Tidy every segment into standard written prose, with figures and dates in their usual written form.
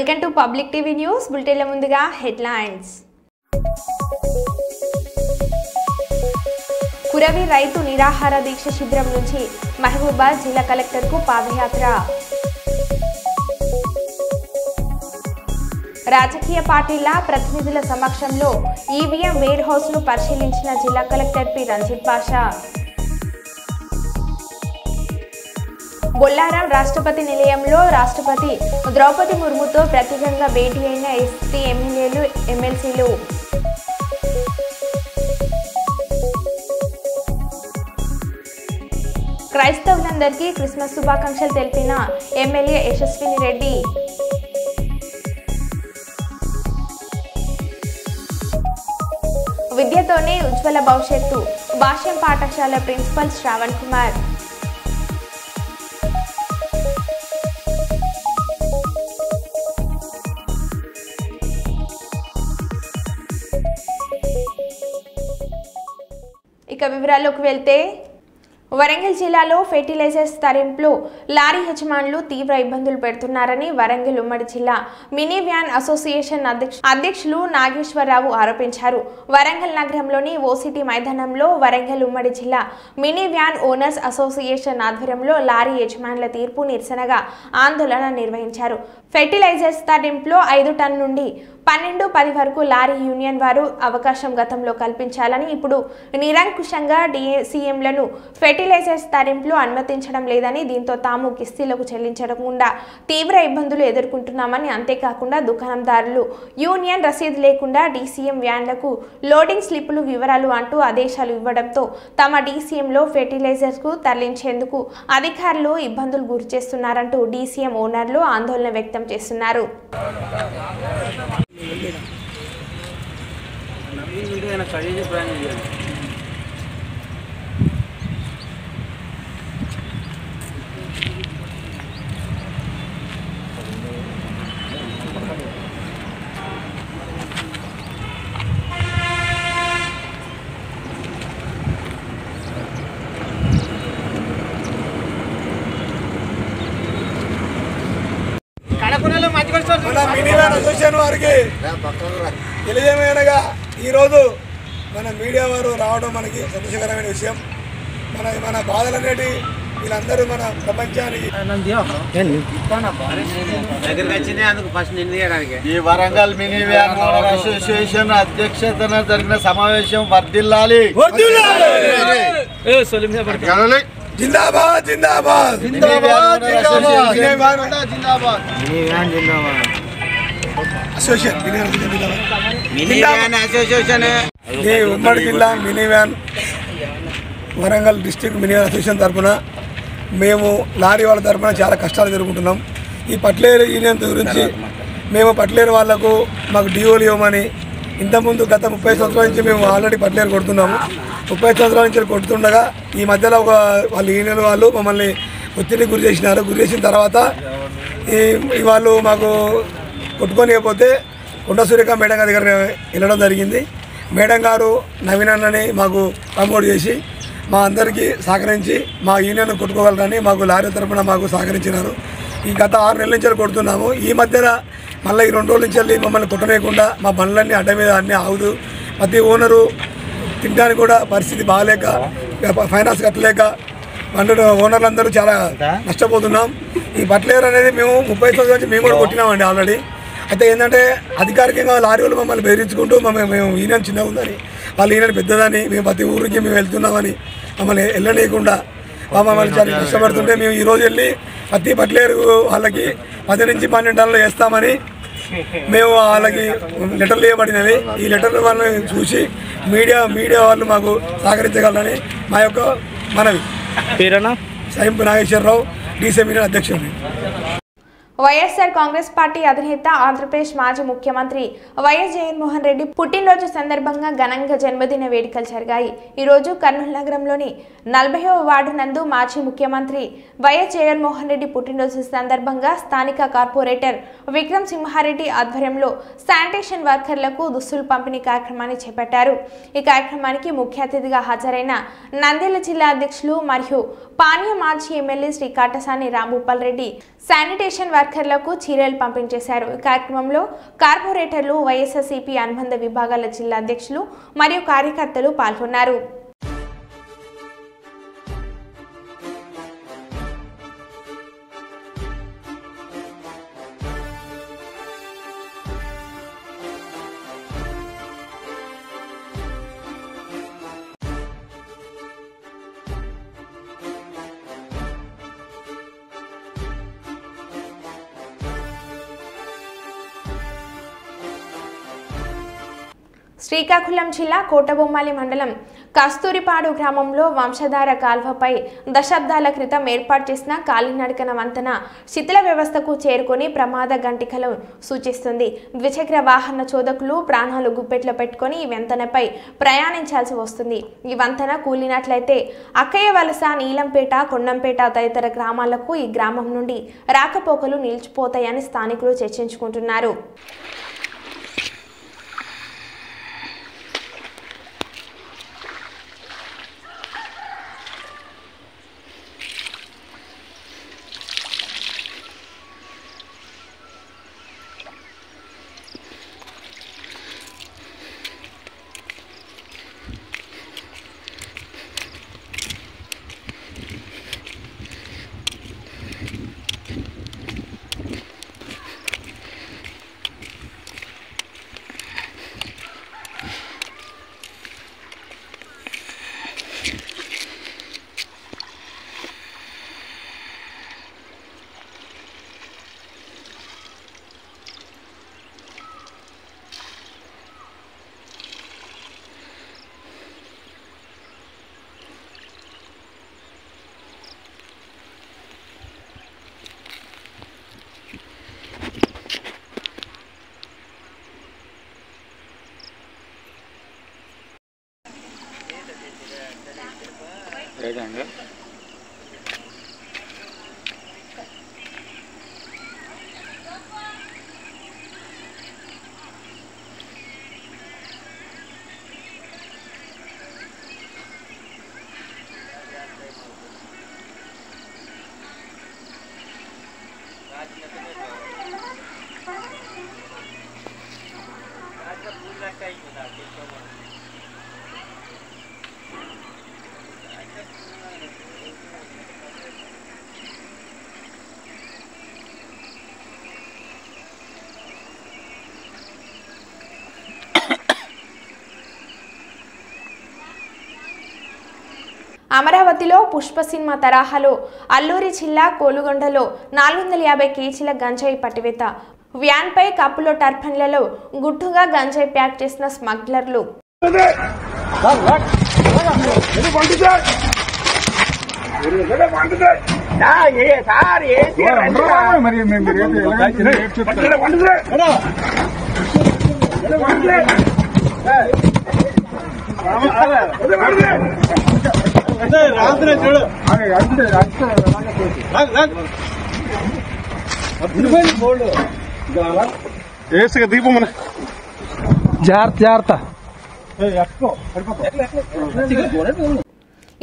Welcome to public TV news బులెటిన్ల ముందుగా headlines. Kuravi రైతు నిరాహార దీక్ష శిబిరం నుంచి మహబూబాబాద్ జిల్లా కలెక్టర్కు పాదయాత్ర. రాజకీయ పార్టీల ప్రతినిధుల సమక్షంలో ఈవీఎం వేర్ హౌస్ను పరిశీలించిన జిల్లా కలెక్టర్ పి రంజిత్ బాషా. బొల్లారం రాష్ట్రపతి నిలయంలో రాష్ట్రపతి ద్రౌపది ముర్ముతో ప్రత్యేకంగా భేటీ అయిన ఎస్టీ ఎమ్మెల్యేలు ఎమ్మెల్సీలు. క్రైస్తవులందరికీ క్రిస్మస్ శుభాకాంక్షలు తెలిపిన ఎమ్మెల్యే యశస్విని రెడ్డి. విద్యతోనే ఉజ్వల భవిష్యత్తు భాష్యం పాఠశాల ప్రిన్సిపల్ శ్రావణ్ కుమార్. ఇక వివరాల్లోకి వెళ్తే వరంగల్ జిల్లాలో ఫెర్టిలైజర్స్ తరలింపులో లారీ యజమానులు తీవ్ర ఇబ్బందులు పెడుతున్నారని వరంగల్ ఉమ్మడి జిల్లా మినీ వ్యాన్ అసోసియేషన్ అధ్యక్షులు నాగేశ్వరరావు ఆరోపించారు. వరంగల్ నగరంలోని ఓసిటీ మైదానంలో వరంగల్ ఉమ్మడి జిల్లా మినీ వ్యాన్ ఓనర్స్ అసోసియేషన్ ఆధ్వర్యంలో లారీ యజమానుల తీర్పు నిరసనగా ఆందోళన నిర్వహించారు. ఫెర్టిలైజర్స్ తరలింపులో 5 టన్నుల నుండి 12-10 వరకు లారీ యూనియన్ వారు అవకాశం గతంలో కల్పించాలని ఇప్పుడు నిరంకుశంగా డిఏసీఎంలను ఫెర్టిలైజర్స్ తరలింపులు అనుమతించడం లేదని, దీంతో తాము కిస్తీలకు చెల్లించకుండా తీవ్ర ఇబ్బందులు ఎదుర్కొంటున్నామని, అంతేకాకుండా దుకాణందారులు యూనియన్ రసీదు లేకుండా డీసీఎం వ్యాన్లకు లోడింగ్ స్లిప్పులు వివరాలు అంటూ ఆదేశాలు ఇవ్వడంతో తమ డీసీఎంలో ఫెర్టిలైజర్స్కు తరలించేందుకు అధికారులు ఇబ్బందులు గురిచేస్తున్నారంటూ డీసీఎం ఓనర్లు ఆందోళన వ్యక్తం చేస్తున్నారు. వారికి తెలియజేయమనగా ఈరోజు మన మీడియా వారు రావడం మనకి సంతోషకరమైన విషయం. మన బాధలనేటి వీళ్ళందరూ మన ప్రపంచానికి ఈ వరంగల్ మినీ వ్యాన్ అసోసియేషన్ అధ్యక్షతన జరిగిన సమావేశం వర్ధిల్లాలి. జిందాబాద్ జిందాబాద్ ఉమ్మడి జిల్లా mini van Warangal district mini van association తరఫున మేము లారీ వాళ్ళ తరఫున చాలా కష్టాలు జరుగుతున్నాం. ఈ పట్లేరు యూనియన్ గురించి మేము పట్లేరు వాళ్లకు మాకు డిఓలు ఇవ్వమని ఇంతకుముందు గత 30 సంవత్సరాల నుంచి మేము ఆల్రెడీ పట్లేరు కొడుతున్నాము. 30 సంవత్సరాల నుంచి కొడుతుండగా ఈ మధ్యలో వాళ్ళ యూనియన్ వాళ్ళు మమ్మల్ని ఒత్తిడికి గురి చేసిన తర్వాత ఈ వాళ్ళు మాకు కొట్టుకోనికపోతే కొండ సూర్యక మేడం గారి దగ్గర వెళ్ళడం జరిగింది. మేడం గారు నవీన్ అన్నని మాకు ప్రమోట్ చేసి మా అందరికీ సహకరించి మా యూనియన్ కొట్టుకోగలరని మాకు లారీ తరఫున మాకు సహకరించినారు. ఈ గత 6 నెలల నుంచి కొడుతున్నాము. ఈ మధ్యన మళ్ళీ ఈ 2 రోజుల నుంచి వెళ్ళి మమ్మల్ని కొట్టలేకుండా మా బండ్లన్నీ అడ్డ మీద అన్నీ ఆగుదు. ప్రతి ఓనరు తినడానికి కూడా పరిస్థితి బాగాలేక ఫైనాన్స్ కట్టలేక ఓనర్లందరూ చాలా నష్టపోతున్నాం. ఈ బట్లేరు అనేది మేము 30 సంవత్సరాల నుంచి మేము కూడా కొట్టినామండి ఆల్రెడీ. అయితే ఏంటంటే అధికారికంగా లారీ వాళ్ళు మమ్మల్ని బెదిరించుకుంటూ మేము యూనియన్ చిన్నగా ఉందని, వాళ్ళ యూనియన్ పెద్దదని, మేము ప్రతి ఊరికి మేము వెళ్తున్నామని మమ్మల్ని వెళ్ళనీయకుండా మమ్మల్ని చాలా కష్టపడుతుంటే మేము ఈరోజు వెళ్ళి ప్రతి బట్లేరు వాళ్ళకి 10 నుంచి 12 టన్నులు వేస్తామని మేము వాళ్ళకి లెటర్లు ఇవ్వబడినవి. ఈ లెటర్లు వాళ్ళని చూసి మీడియా వాళ్ళు మాకు సహకరించగలరని మా యొక్క మనవి. సైంపు నాగేశ్వరరావు, డీసీఎం యూనియన్ అధ్యక్షుడు. వైఎస్ఆర్ కాంగ్రెస్ పార్టీ అధినేత ఆంధ్రప్రదేశ్ మాజీ ముఖ్యమంత్రి వైఎస్ జగన్మోహన్ రెడ్డి పుట్టినరోజు సందర్భంగా ఘనంగా జన్మదిన వేడుకలు జరిగాయి. ఈరోజు కర్నూలు నగరంలోని 40వ వార్డు నందు మాజీ ముఖ్యమంత్రి వైఎస్ జగన్మోహన్ రెడ్డి పుట్టినరోజు సందర్భంగా స్థానిక కార్పొరేటర్ విక్రమ్ సింహారెడ్డి ఆధ్వర్యంలో శానిటేషన్ వర్కర్లకు దుస్తులు పంపిణీ కార్యక్రమాన్ని చేపట్టారు. ఈ కార్యక్రమానికి ముఖ్య అతిథిగా హాజరైన నంద్యాల జిల్లా అధ్యక్షులు మరియు పానీయ మాజీ ఎమ్మెల్యే శ్రీ కాటసాని రాంభూపాల్ రెడ్డి శానిటేషన్ వర్కర్లకు చీరలు పంపిణీ చేశారు. ఈ కార్యక్రమంలో కార్పొరేటర్లు, వైఎస్ఆర్సీపీ అనుబంధ విభాగాల జిల్లా అధ్యక్షులు మరియు కార్యకర్తలు పాల్గొన్నారు. శ్రీకాకుళం జిల్లా కోటబొమ్మాలి మండలం కస్తూరిపాడు గ్రామంలో వంశధార కాల్వపై దశాబ్దాల క్రితం ఏర్పాటు చేసిన కాలినడకన వంతెన శిథిల వ్యవస్థకు చేరుకొని ప్రమాద గంటికలు సూచిస్తుంది. ద్విచక్ర వాహన చోదకులు ప్రాణాలు గుప్పెట్లో పెట్టుకొని ఈ వంతెనపై ప్రయాణించాల్సి వస్తుంది. ఈ వంతెన కూలినట్లయితే అక్కయ్య వలస, నీలంపేట, కొండంపేట తదితర గ్రామాలకు ఈ గ్రామం నుండి రాకపోకలు నిలిచిపోతాయని స్థానికులు చర్చించుకుంటున్నారు. అమరావతిలో పుష్ప సినిమా తరహాలో అల్లూరి జిల్లా కోలుగొండలో 450 కేజీల గంజాయి పట్టివేత. వ్యాన్పై కప్పులో టర్పన్లలో గుట్టుగా గంజాయి ప్యాక్ చేసిన స్మగ్లర్లు. దీపం జాగ్రత్త.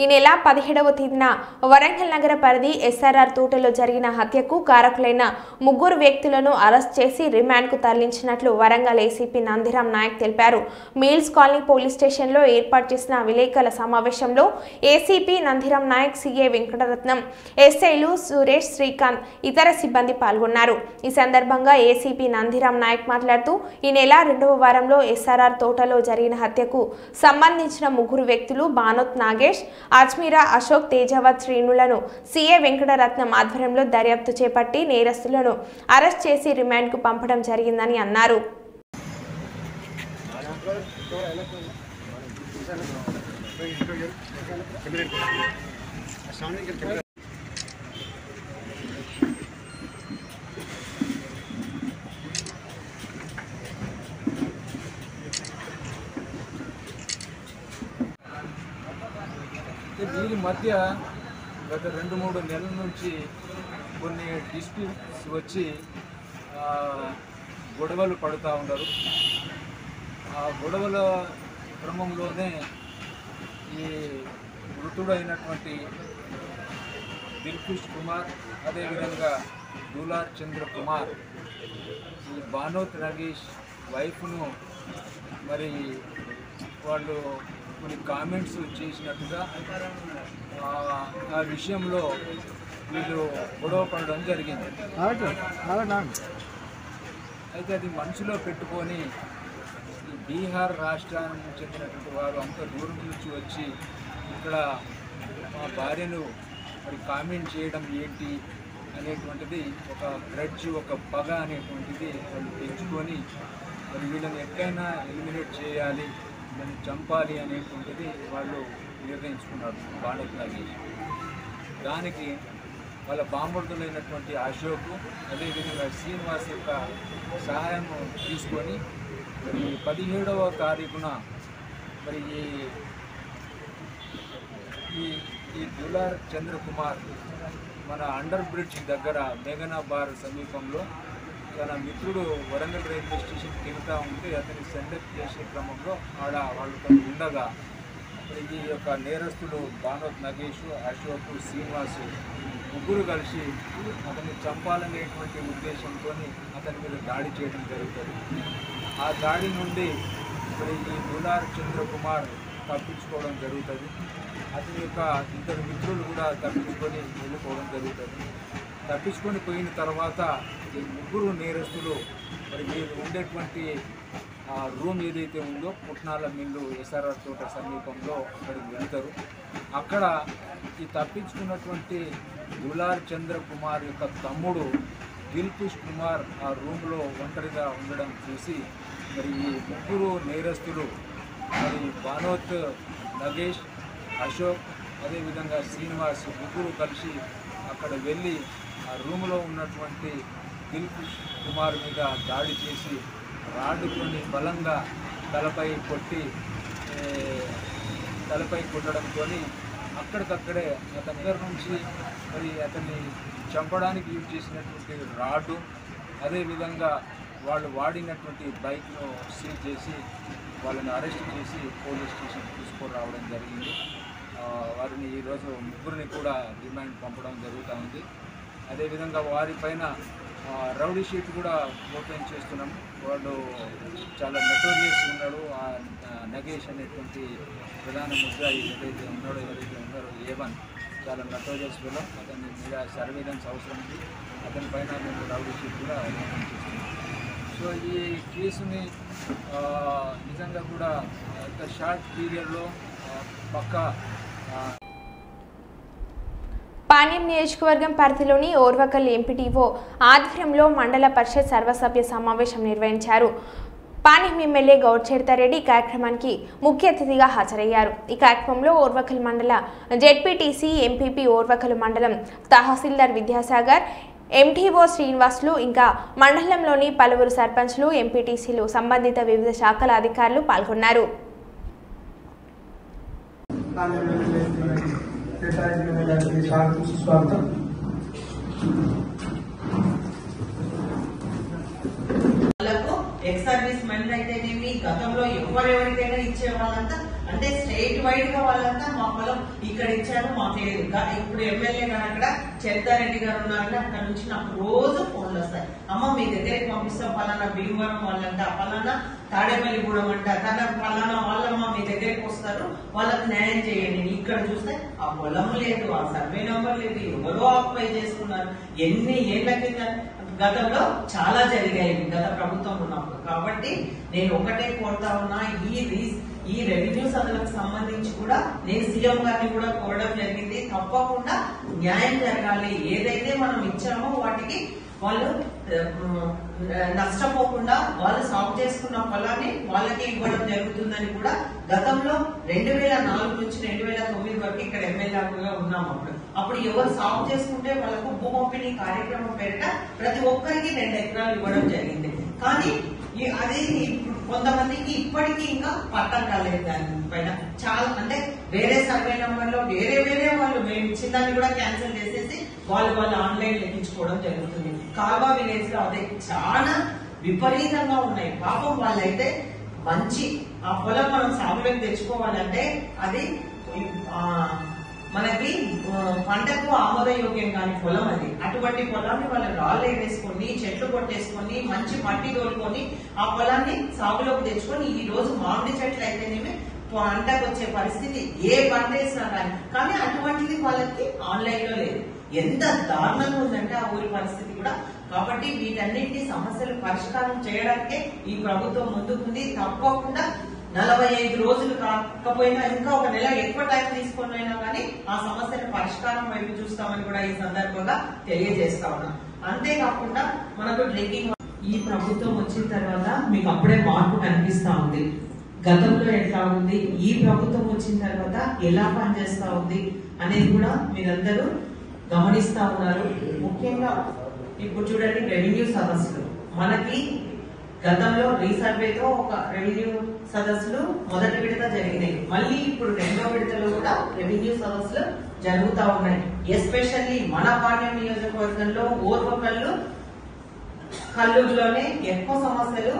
ఈ నెల 17వ తేదీన వరంగల్ నగర పరిధి ఎస్ఆర్ఆర్ తోటలో జరిగిన హత్యకు కారకులైన 3 వ్యక్తులను అరెస్ట్ చేసి రిమాండ్కు తరలించినట్లు వరంగల్ ఏసీపీ నందిరాం నాయక్ తెలిపారు. మీల్స్ కాలనీ పోలీస్ స్టేషన్లో ఏర్పాటు చేసిన విలేకరుల సమావేశంలో ఏసీపీ నందిరాం నాయక్, సీఏ వెంకటరత్నం, ఎస్ఐలు సురేష్, శ్రీకాంత్, ఇతర సిబ్బంది పాల్గొన్నారు. ఈ సందర్భంగా ఏసీపీ నందిరాం నాయక్ మాట్లాడుతూ ఈ నెల 2వ వారంలో ఎస్ఆర్ఆర్ తోటలో జరిగిన హత్యకు సంబంధించిన 3 వ్యక్తులు బానోత్ నాగేష్, అజ్మీరా అశోక్, తేజావత్ శ్రీనులను సీఏ వెంకటరత్నం ఆధ్వర్యంలో దర్యాప్తు చేపట్టి నేరస్తులను అరెస్ట్ చేసి రిమాండ్కు పంపడం జరిగిందని అన్నారు. దీని మధ్య గత 2-3 నెలల నుంచి కొన్ని డిస్ప్యూట్స్ వచ్చి గొడవలు పడుతూ ఉన్నారు. ఆ గొడవల క్రమంలోనే ఈ మృతుడైనటువంటి దిల్కుష్ కుమార్, అదేవిధంగా దూలార్ చంద్ర కుమార్ ఈ బానోత్ నగేష్ వైఫ్ను మరి వాళ్ళు కొన్ని కామెంట్స్ చేసినట్టుగా ఆ విషయంలో వీళ్ళు గొడవ పడడం జరిగింది. అయితే అది మనసులో పెట్టుకొని ఈ బీహార్ రాష్ట్రానికి చెందినటువంటి వారు అంత దూరం నుంచి వచ్చి ఇక్కడ మా భార్యను మరి కామెంట్ చేయడం ఏంటి అనేటువంటిది ఒక గ్రడ్జ్, ఒక పగ అనేటువంటిది వాళ్ళు పెంచుకొని మరి వీళ్ళని ఎట్లయినా ఎలిమినేట్ చేయాలి, వీళ్ళని చంపాలి అనేటువంటిది వాళ్ళు నిర్ణయించుకున్నారు బానోత్ నగేష్. దానికి వాళ్ళ బాంబర్దులైనటువంటి అశోక్ అదేవిధంగా శ్రీనివాస్ యొక్క సహాయం తీసుకొని మరి 17వ తారీఖున మరి ఈ దులార్ చంద్ర కుమార్ మన అండర్ బ్రిడ్జ్ దగ్గర మేఘనాబార్ సమీపంలో తన మిత్రుడు వరంగల్ రైల్వే స్టేషన్కి వెళ్తూ ఉంటే అతన్ని సెండప్ చేసే క్రమంలో వాళ్ళు ఉండగా ఈ యొక్క నేరస్తులు బానోత్ నగేష్, అశోక్, శ్రీనివాస్ ముగ్గురు కలిసి అతన్ని చంపాలనేటువంటి ఉద్దేశంతో అతని మీద దాడి చేయడం జరుగుతుంది. ఆ దాడి నుండి మరి ఈ దులార్ చంద్ర కుమార్ తప్పించుకోవడం జరుగుతుంది. అతని యొక్క ఇద్దరు మిత్రులు కూడా తప్పించుకొని వెళ్ళిపోవడం జరుగుతుంది. తప్పించుకొని పోయిన తర్వాత ఈ ముగ్గురు నేరస్తులు మరి వీళ్ళు ఉండేటువంటి రూమ్ ఏదైతే ఉందో పుట్నాల మిల్లు ఎస్ఆర్ఆర్ తోట సమీపంలో అక్కడికి వెళ్తారు. అక్కడ ఈ తప్పించుకున్నటువంటి దులార్ చంద్ర కుమార్ యొక్క తమ్ముడు దిల్కుష్ కుమార్ ఆ రూమ్లో ఒంటరిగా ఉండడం చూసి మరి ఈ ముగ్గురు నేరస్తులు మరి బానోత్ నగేష్, అశోక్ అదేవిధంగా శ్రీనివాస్ ముగ్గురు కలిసి అక్కడ వెళ్ళి ఆ రూమ్లో ఉన్నటువంటి దిల్కుష్ కుమార్ మీద దాడి చేసి రాడ్డుకొని బలంగా తలపై కొట్టడంతో అక్కడికక్కడే అతని దగ్గర నుంచి మరి అతన్ని చంపడానికి యూజ్ చేసినటువంటి రాడ్డు అదేవిధంగా వాళ్ళు వాడినటువంటి బైక్ను సీజ్ చేసి వాళ్ళని అరెస్ట్ చేసి పోలీస్ స్టేషన్ తీసుకొని రావడం జరిగింది. వారిని ఈరోజు ముగ్గురిని కూడా రిమాండ్ పంపడం జరుగుతూ ఉంది. అదేవిధంగా వారిపైన రౌడీ షీట్ కూడా ఓపెన్ చేస్తున్నాం. వాడు చాలా నోటోరియస్ ఉన్నాడు. ఆ నగేష్ అనేటువంటి ప్రధాన ముద్దాయి ఎవరైతే ఉన్నారో A1 చాలా నోటోరియస్ లో అతని మీద సర్వేలెన్స్ అవసరం ఉంది. అతని పైన మేము రౌడీ షీట్ కూడా ఓపెన్ చేస్తున్నాం. సో ఈ కేసుని నిజంగా కూడా ఒక షార్ట్ పీరియడ్లో పక్కా పాణ్యం నియోజకవర్గం పరిధిలోని ఓర్వకల్ ఎంపీటీఓ ఆధ్వర్యంలో మండల పరిషత్ సర్వసభ్య సమావేశం నిర్వహించారు. పాణ్యం ఎమ్మెల్యే గౌడ్ చరితారెడ్డి ఈ కార్యక్రమానికి ముఖ్య అతిథిగా హాజరయ్యారు. ఈ కార్యక్రమంలో ఓర్వకల్ మండల జెడ్పీటీసీ, ఎంపీపీ, ఓర్వకల్ మండలం తహసీల్దార్ విద్యాసాగర్, ఎంటీఓ శ్రీనివాసులు, ఇంకా మండలంలోని పలువురు సర్పంచ్లు, ఎంపీటీసీలు, సంబంధిత వివిధ శాఖల అధికారులు పాల్గొన్నారు. స్వాగతం. ఎక్స్ సర్వీస్ మెన్ అయితేనేమి గతంలో ఎవరెవరికైనా ఇచ్చే వాళ్ళంతా అంటే స్టేట్ వైడ్ గా వాళ్ళంతా మా పొలం ఇక్కడ ఇచ్చారు మాకు లేదు. ఇప్పుడు ఎమ్మెల్యే గారు అక్కడ చరితారెడ్డి గారు ఉన్నారంటే అక్కడ నుంచి నాకు రోజు ఫోన్లు వస్తాయి. అమ్మ మీ దగ్గరికి పంపిస్తాం, పలానా భీమవరం వాళ్ళంట, పలానా తాడేపల్లిగూడెం అంట, పలానా వాళ్ళమ్మ మీ దగ్గరికి వస్తారు, వాళ్ళకి న్యాయం చేయండి. ఇక్కడ చూస్తే ఆ పొలం లేదు, ఆ సర్వే నెంబర్ లేదు, ఎవరో ఆక్యుపై చేసుకున్నారు. ఎన్ని ఏళ్ల కింద గతంలో చాలా జరిగాయి గత ప్రభుత్వం ఉన్నప్పుడు. కాబట్టి నేను ఒకటే కోరుతా ఉన్నా, ఈ రెవెన్యూ సదులకు సంబంధించి కూడా నేను సీఎం గారిని కూడా కోరడం జరిగింది. తప్పకుండా న్యాయం జరగాలి. ఏదైతే మనం ఇచ్చామో వాటికి వాళ్ళు నష్టపోకుండా వాళ్ళు సాగు చేసుకున్న పొలాన్ని వాళ్ళకి ఇవ్వడం జరుగుతుందని కూడా గతంలో 2004 నుంచి 2009 వరకు ఇక్కడ ఎమ్మెల్యేగా ఉన్నాం. అప్పుడు ఎవరు సాగు చేసుకుంటే వాళ్ళకు భూ పంపిణీ కార్యక్రమం పేరిట ప్రతి ఒక్కరికి 2 ఎకరాలు ఇవ్వడం జరిగింది. కానీ అది కొంతమందికి ఇప్పటికీ ఇంకా పట్టం కాలేదు. దానిపైన చాలా అంటే వేరే సర్వే నెంబర్ లో వేరే వాళ్ళు మేము ఇచ్చిన దాన్ని కూడా క్యాన్సిల్ చేసేసి వాళ్ళు ఆన్లైన్ లెక్కించుకోవడం జరుగుతుంది. కాల్వా విలేజ్ లో అదే చాలా విపరీతంగా ఉన్నాయి. పాపం వాళ్ళైతే మంచి ఆ పొలం మనం సాగులోకి తెచ్చుకోవాలంటే అది మనకి పంటకు ఆమోదయోగ్యం కాని పొలం అది. అటువంటి పొలాన్ని వాళ్ళు రాళ్ళు వేసుకొని చెట్లు కొట్టేసుకొని మంచి మట్టి తోలుకొని ఆ పొలాన్ని సాగులోకి తెచ్చుకొని ఈ రోజు మామిడి చెట్లు అయితేనేమి పంటకు వచ్చే పరిస్థితి ఏ పంట వేసినా కానీ అటువంటిది వాళ్ళకి ఆన్లైన్ లో లేదు. ఎంత దారుణంగా ఉందంటే ఆ ఊరి పరిస్థితి కూడా. కాబట్టి వీటన్నింటి సమస్యలు పరిష్కారం చేయడానికే ఈ ప్రభుత్వం ముందుకుంది. తప్పకుండా 45 రోజులు కాకపోయినా ఇంకా ఒక నెల ఎక్కువ టైం తీసుకొని అయినా కానీ ఆ సమస్యల పరిష్కారం వైపు చూస్తామని కూడా ఈ సందర్భంగా తెలియజేస్తా ఉన్నా. అంతేకాకుండా మనకు డ్రింకింగ్ ఈ ప్రభుత్వం వచ్చిన తర్వాత మీకు అప్పుడే మార్పు కనిపిస్తా ఉంది. గతంలో ఎట్లా ఉంది, ఈ ప్రభుత్వం వచ్చిన తర్వాత ఎలా పనిచేస్తా ఉంది అనేది కూడా మీరందరూ గమనిస్తా ఉన్నారు. ముఖ్యంగా ఇప్పుడు చూడండి, రెవెన్యూ సదస్సులు మనకి గతంలో రీసర్వేతో ఒక రెవెన్యూ సదస్సులు మొదటి విడత జరిగినాయి. మళ్ళీ ఇప్పుడు రెండో విడతలో కూడా రెవెన్యూ సదస్సులు జరుగుతా ఉన్నాయి. ఎస్పెషల్లీ మన పార్లమెంట్ నియోజకవర్గంలో ఓర్వకల్లు కల్లూరులోనే ఎక్కువ సమస్యలు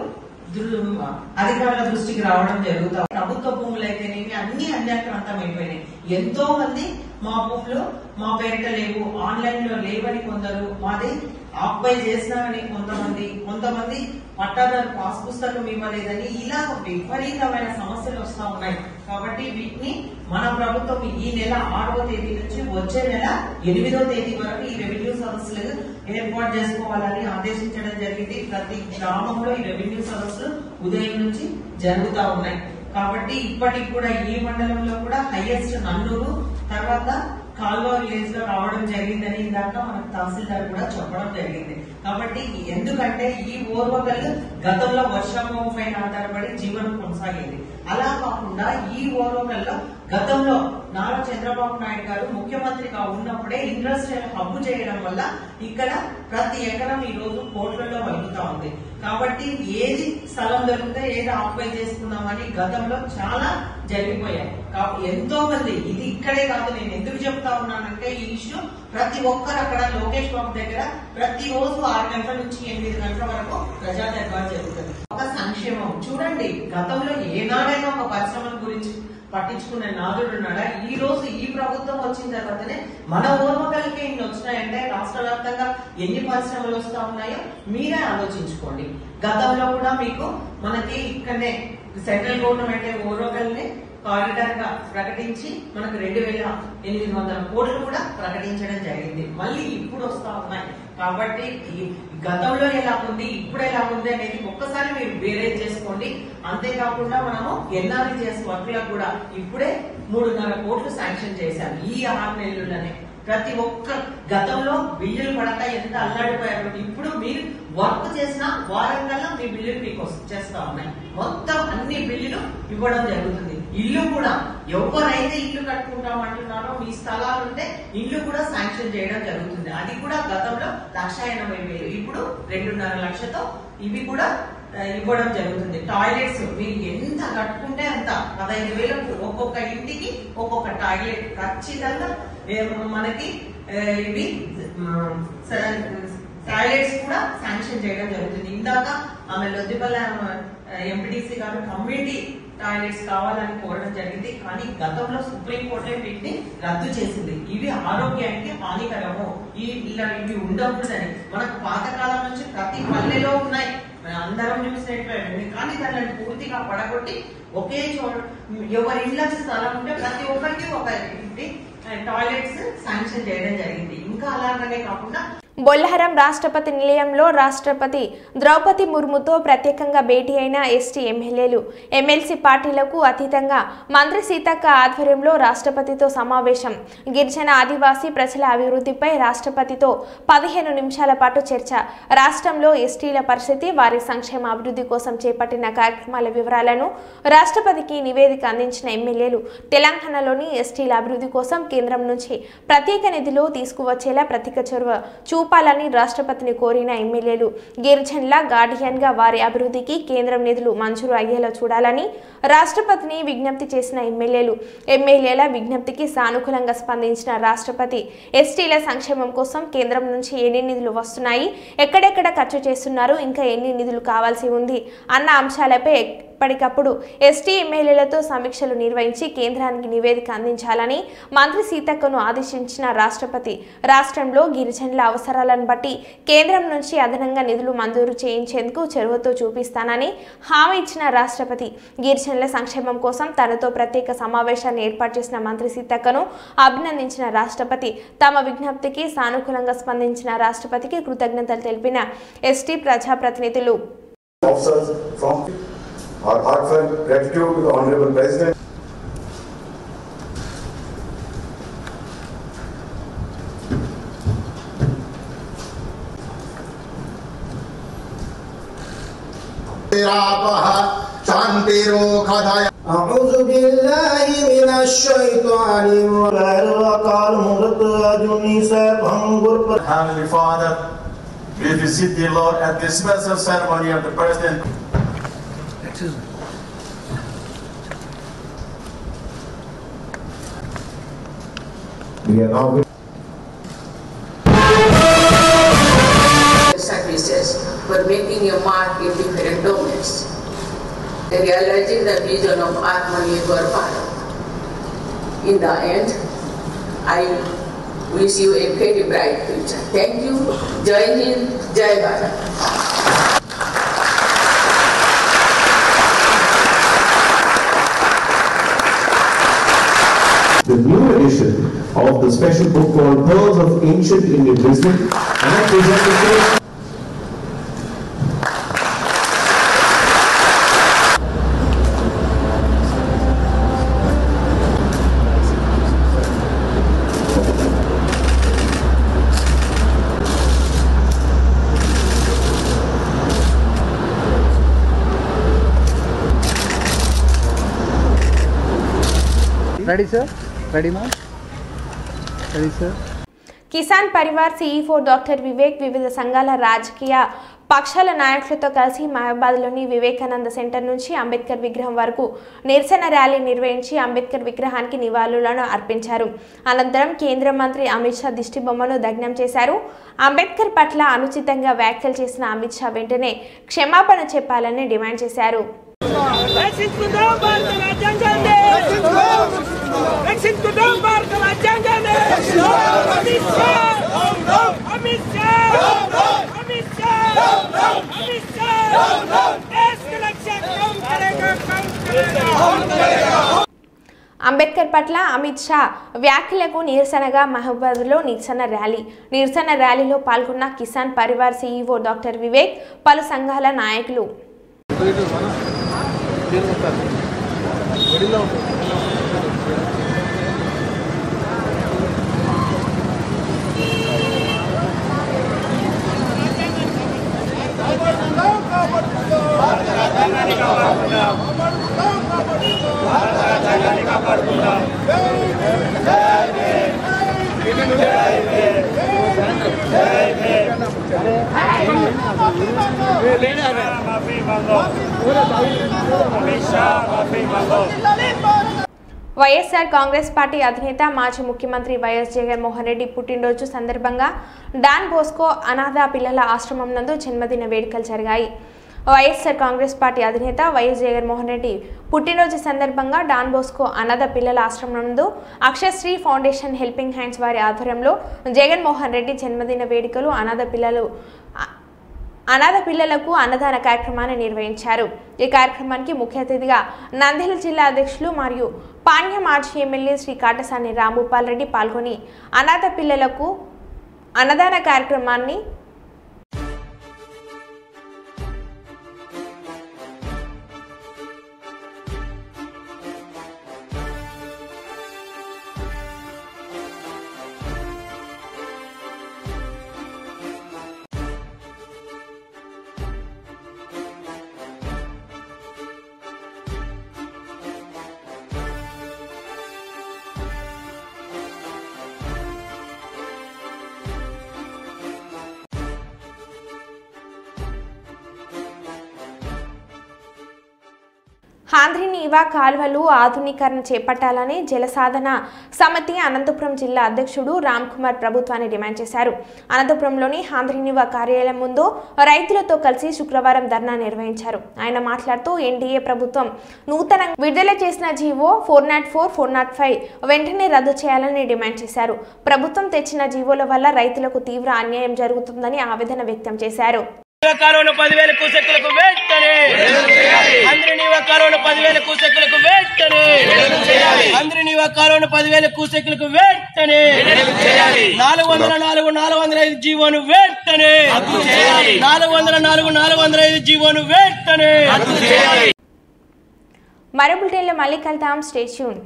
అధికారుల దృష్టికి రావడం జరుగుతాయి. ప్రభుత్వ భూములు అయితేనేమి అన్ని అన్యాక్రాంతం అయిపోయినాయి. ఎంతో మంది మా భూములు మా పేరిట లేవు, ఆన్లైన్ లో లేవని కొందరు, మాది ఆక్పై చేసినామని కొంతమంది పట్టాదారు పాస్ పుస్తకం ఇవ్వలేదని ఇలా విపరీతమైన సమస్యలు వస్తా ఉన్నాయి. కాబట్టి వీటిని మన ప్రభుత్వం ఈ నెల 6వ తేదీ నుంచి వచ్చే నెల 8వ తేదీ వరకు ఈ రెవెన్యూ సదస్సులు ఏర్పాటు చేసుకోవాలని ఆదేశించడం జరిగింది. ప్రతి గ్రామంలో ఈ రెవెన్యూ సదస్సులు ఉదయం నుంచి జరుగుతా ఉన్నాయి. కాబట్టి ఇప్పటికి కూడా ఈ మండలంలో కూడా హైయెస్ట్ నన్నూరు, తర్వాత కాల్వ విలేజ్ లో రావడం జరిగిందని ఇందాక మనకు తహసీల్దార్ కూడా చెప్పడం జరిగింది. కాబట్టి ఎందుకంటే ఈ ఓర్వకల్లు గతంలో వర్షాభావం పైన ఆధారపడి జీవనం కొనసాగేది. అలా కాకుండా ఈ ఓర్వకల్లో గతంలో నారా చంద్రబాబు నాయుడు గారు ముఖ్యమంత్రిగా ఉన్నప్పుడే ఇండస్ట్రియల్ హబ్ చేయడం వల్ల ఇక్కడ ప్రతి ఎకరం ఈ రోజు కోట్లలో వలుగుతా ఉంది. కాబట్టి ఏది స్థలం దొరికితే ఏది ఆక్యుపై చేసుకున్నామని గతంలో చాలా జరిగిపోయాయి. ఎంతో మంది ఇది ఇక్కడే కాదు, నేను ఎందుకు చెప్తా ఉన్నానంటే ఈ ఇష్యూ ప్రతి ఒక్కరు అక్కడ లోకేష్ బాబు దగ్గర ప్రతి రోజు 6 గంటల నుంచి 8 గంటల వరకు ప్రజా దర్బార్ జరుగుతుంది. ఒక సంక్షేమం చూడండి, గతంలో ఏనాడైనా ఒక పరిశ్రమల గురించి పట్టించుకునే నాదుడు ఉన్నాడా? ఈ రోజు ఈ ప్రభుత్వం వచ్చిన తర్వాతనే మన ఓర్వకల్కి ఇన్ని వచ్చినాయంటే రాష్ట్ర వ్యాప్తంగా ఎన్ని పరిశ్రమలు వస్తా ఉన్నాయో మీరే ఆలోచించుకోండి. గతంలో కూడా మీకు మనకి ఇక్కడనే సెంట్రల్ గవర్నమెంట్ ఓర్వకల్ని కారిడార్ గా ప్రకటించి మనకు 2,800 కోట్లు కూడా ప్రకటించడం జరిగింది. మళ్ళీ ఇప్పుడు వస్తా ఉన్నాయి. కాబట్టి గతంలో ఎలా ఉంది ఇప్పుడు ఎలా ఉంది అనేది ఒక్కసారి మీరు బేరేజ్ చేసుకోండి. అంతేకాకుండా మనము ఎన్ఆర్జీఎస్ వర్క్లకు కూడా ఇప్పుడే 3.5 కోట్లు శాంక్షన్ చేశారు ఈ 6 నెలల్లోనే. ప్రతి ఒక్క గతంలో బిల్లులు పడక ఎంత అల్లాడిపోయారు, ఇప్పుడు మీరు వర్క్ చేసిన వారం కల్లా మీ బిల్లులు మీకు వచ్చేస్తా ఉన్నాయి. మొత్తం అన్ని బిల్లులు ఇవ్వడం జరుగుతుంది. ఇల్లు కూడా ఎవరైతే ఇల్లు కట్టుకుంటామంటున్నారో మీ స్థలాలుంటే ఇల్లు కూడా శాంక్షన్ చేయడం జరుగుతుంది. అది కూడా గతంలో 1,80,000, ఇప్పుడు 2.5 లక్షతో ఇవి కూడా ఇవ్వడం జరుగుతుంది. టాయిలెట్స్ మీరు ఎంత కట్టుకుంటే అంత 15,000 ఒక్కొక్క ఇంటికి ఒక్కొక్క టాయిలెట్ ఖచ్చితంగా మనకి ఇవి టాయిలెట్స్ కూడా శాంక్షన్ చేయడం జరుగుతుంది. ఇందాక ఆమె లొద్దిపల్ల ఎంపీటీసీ గారు కమ్యూనిటీ టాయిలెట్స్ కావాలని కోరడం జరిగింది. కానీ గతంలో సుప్రీంకోర్టే వీటిని రద్దు చేసింది. ఇవి ఆరోగ్యానికి హానికరము, ఇవి ఉండకూడదని. మనకు పాతకాలం నుంచి ప్రతి పల్లెలో ఉన్నాయి, అందరం చూసినట్లే. కానీ దాన్ని పూర్తిగా పడగొట్టి ఒకే చోట ఎవరి ఇళ్ళకి స్థలం ఉంటే ప్రతి ఒక్కరికి ఒక టాయిలెట్స్ శాంక్షన్ చేయడం జరిగింది. ఇంకా అలాగనే కాకుండా బొల్లహరం రాష్ట్రపతి నిలయంలో రాష్ట్రపతి ద్రౌపది ముర్ముతో ప్రత్యేకంగా భేటీ అయిన ఎస్టీ ఎమ్మెల్యేలు, ఎమ్మెల్సీ పార్టీలకు అతీతంగా మంత్రి సీతక్క ఆధ్వర్యంలో రాష్ట్రపతితో సమావేశం. గిరిజన ఆదివాసీ ప్రజల అభివృద్ధిపై రాష్ట్రపతితో 15 నిమిషాల పాటు చర్చ. రాష్ట్రంలో ఎస్టీల పరిస్థితి, వారి సంక్షేమ అభివృద్ధి కోసం చేపట్టిన కార్యక్రమాల వివరాలను రాష్ట్రపతికి నివేదిక అందించిన ఎమ్మెల్యేలు తెలంగాణలోని ఎస్టీల అభివృద్ధి కోసం కేంద్రం నుంచి ప్రత్యేక నిధులు తీసుకువచ్చేలా ప్రత్యేక చొరవ చూపాలని రాష్ట్రపతిని కోరిన ఎమ్మెల్యేలు గిరిజనుల గార్డియన్ గా వారి అభివృద్ధికి కేంద్రం నిధులు మంజూరు అయ్యేలా చూడాలని రాష్ట్రపతిని విజ్ఞప్తి చేసిన ఎమ్మెల్యేల విజ్ఞప్తికి సానుకూలంగా స్పందించిన రాష్ట్రపతి ఎస్టీల సంక్షేమం కోసం కేంద్రం నుంచి ఎన్ని నిధులు వస్తున్నాయి, ఎక్కడెక్కడ ఖర్చు చేస్తున్నారు, ఇంకా ఎన్ని నిధులు కావాల్సి ఉంది అన్న అంశాలపై ఎప్పటికప్పుడు ఎస్టీ ఎమ్మెల్యేలతో సమీక్షలు నిర్వహించి కేంద్రానికి నివేదిక అందించాలని మంత్రి సీతక్కను ఆదేశించిన రాష్ట్రపతి రాష్ట్రంలో గిరిజనుల అవసరాలను బట్టి కేంద్రం నుంచి అదనంగా నిధులు మంజూరు చేయించేందుకు చొరవతో చూపిస్తానని హామీ ఇచ్చిన రాష్ట్రపతి గిరిజనుల సంక్షేమం కోసం తనతో ప్రత్యేక సమావేశాన్ని ఏర్పాటు చేసిన మంత్రి సీతక్కను అభినందించిన రాష్ట్రపతి తమ విజ్ఞప్తికి సానుకూలంగా స్పందించిన రాష్ట్రపతికి కృతజ్ఞతలు తెలిపిన ఎస్టీ ప్రజాప్రతినిధులు أعوذ بالله من الشيطان Heavenly Father, we visit the Lord at this special ceremony of the President. We are now services for making a mark in different domains, realizing the vision of Atmanirbhar Bharat. In the end, I wish you a very bright future. Thank you. Jai Hind, Jai Bharat. The new edition of the special book called Pearls of Ancient Indian Wisdom and present the first Ready, sir? Ready, ma'am? Ready, sir? Kisan Parivar CEO doctor Vivek వివిధ సంఘాల రాజకీయ పక్షాల నాయకులతో కలిసి మహబాద్లోని Vivekananda centre నుంచి అంబేద్కర్ విగ్రహం వరకు నిరసన ర్యాలీ నిర్వహించి అంబేద్కర్ విగ్రహానికి నివాళులను అర్పించారు. అనంతరం కేంద్ర మంత్రి అమిత్ షా దిష్టిబొమ్మను దగ్నం చేశారు. అంబేద్కర్ పట్ల అనుచితంగా వ్యాఖ్యలు చేసిన అమిత్ షా వెంటనే క్షమాపణ చెప్పాలని డిమాండ్ చేశారు. అంబేద్కర్ పట్ల అమిత్ షా వ్యాఖ్యలకు నిరసనగా మహబాద్లో నిరసన ర్యాలీలో పాల్గొన్న కిసాన్ పరివార్ CEO డాక్టర్ వివేక్ పలు సంఘాల నాయకులు వైఎస్ఆర్ కాంగ్రెస్ పార్టీ అధినేత మాజీ ముఖ్యమంత్రి వైఎస్ జగన్మోహన్ రెడ్డి పుట్టినరోజు సందర్భంగా డాన్ బోస్కో అనాథ పిల్లల ఆశ్రమం నందు జన్మదిన వేడుకలు జరిగాయి. వైఎస్ఆర్ కాంగ్రెస్ పార్టీ అధినేత వైఎస్ జగన్మోహన్ రెడ్డి పుట్టినరోజు సందర్భంగా డాన్ బోస్కో అనాథ పిల్లల ఆశ్రమం నందు అక్షశ్రీ ఫౌండేషన్ హెల్పింగ్ హ్యాండ్స్ వారి ఆధ్వర్యంలో జగన్మోహన్ రెడ్డి జన్మదిన వేడుకలు అనాథ పిల్లలకు అన్నదాన కార్యక్రమాన్ని నిర్వహించారు. ఈ కార్యక్రమానికి ముఖ్య అతిథిగా నంద్యాల జిల్లా అధ్యక్షులు మరియు పాణ్య మాజీ ఎమ్మెల్యే శ్రీ కాటసాని రాంభూపాల్ రెడ్డి పాల్గొని అనాథ పిల్లలకు అన్నదాన కార్యక్రమాన్ని Thank you. ఆంధ్రనీవా కాల్వలు ఆధునీకరణ చేపట్టాలని జలసాధన సమితి అనంతపురం జిల్లా అధ్యక్షుడు రామ్ కుమార్ ప్రభుత్వాన్ని డిమాండ్ చేశారు. అనంతపురంలోని ఆంధ్రనీవా కార్యాలయం ముందు రైతులతో కలిసి శుక్రవారం ధర్నా నిర్వహించారు. ఆయన మాట్లాడుతూ ఎన్డీఏ ప్రభుత్వం నూతనంగా విడుదల చేసిన జీవో 404, 405 వెంటనే రద్దు చేయాలని డిమాండ్ చేశారు. ప్రభుత్వం తెచ్చిన జీవోల వల్ల రైతులకు తీవ్ర అన్యాయం జరుగుతుందని ఆవేదన వ్యక్తం చేశారు. కాలువను 10,000 క్యూసెక్కులకు వెంటనే ఆంధ్రనీవా కాలువను 10,000 క్యూసెక్కులకు వెంటనే ఆంధ్రనీవా కాలువను 10,000 క్యూసెక్కులకు వెంటనే 404, 405 జీవోను వెంటనే 404, 405 జీవోను వెంటనే. మరో బులెటిన్లో మళ్ళీ కలుద్దాం. Stay tune.